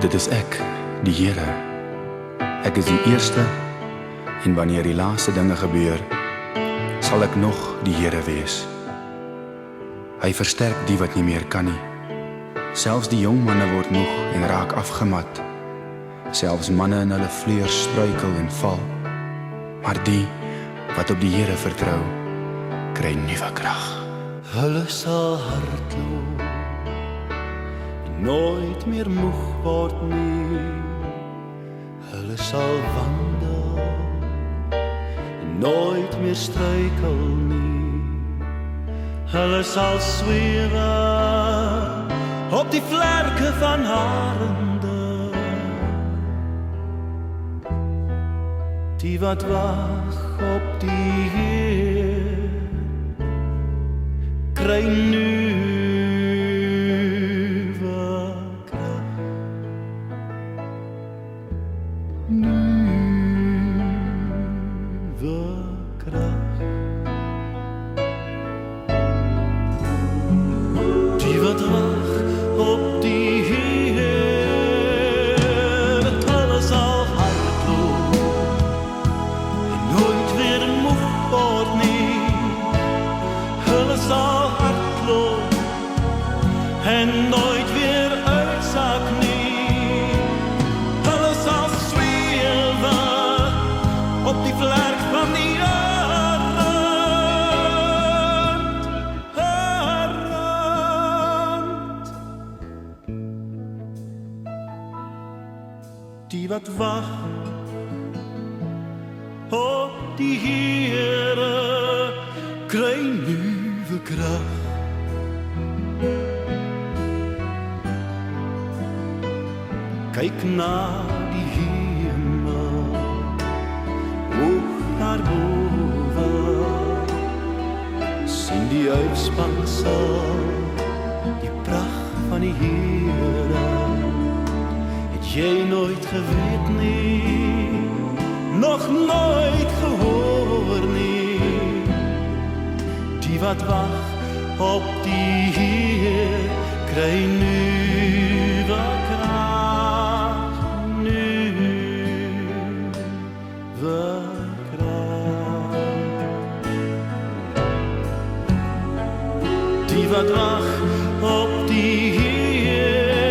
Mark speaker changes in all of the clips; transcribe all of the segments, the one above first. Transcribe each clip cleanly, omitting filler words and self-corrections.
Speaker 1: Dit is ek, die Here. Ek is die eerste, en wanneer die laaste dinge gebeur, sal ek nog die Here wees. Hy versterk die wat nie meer kan nie. Selfs die jong manne word moeg en raak afgemat. Selfs manne in hulle vleuers struikel en val. Maar die wat op die Here vertrou, kry nuwe krag.
Speaker 2: Hulle sal hardloop en nooit meer moeg word nie. Hulle sal wandel en nooit meer struikel nie. Hulle sal swewe op die vlerke van arende. Die wat wag op die Heer, kry nuwe krag. Nuwe krag. Die wat wag op die Heer, hulle sal hardloop en nooit weer moeg word nie. Hulle sal hardloop en nooit weer uitsak nie. Hulle sal swewe op die vlerk van die arend. Die wat wag op die Here, kry nuwe krag. Kyk na die hemel, hoog daarboven, sien die uitspansel, die pracht van die Here. Het jy nooit geweet nie, nog nooit gehoor nie? Die wat wag op die Heer, kry nuwe krag, nuwe krag. Die wat wag op die Heer,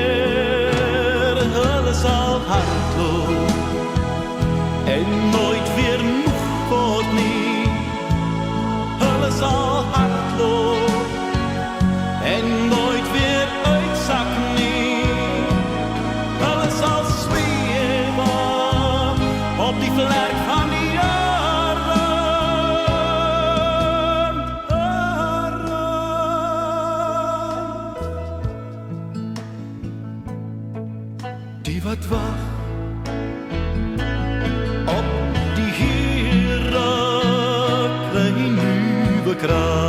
Speaker 2: hulle sal hardloop en nooit weer moeg word nie. Hulle sal hardloop en nooit weer uitsak nie. Hulle sal swewe op die vlerk van die arend. Die wat wag op die Here, kry nuwe krag.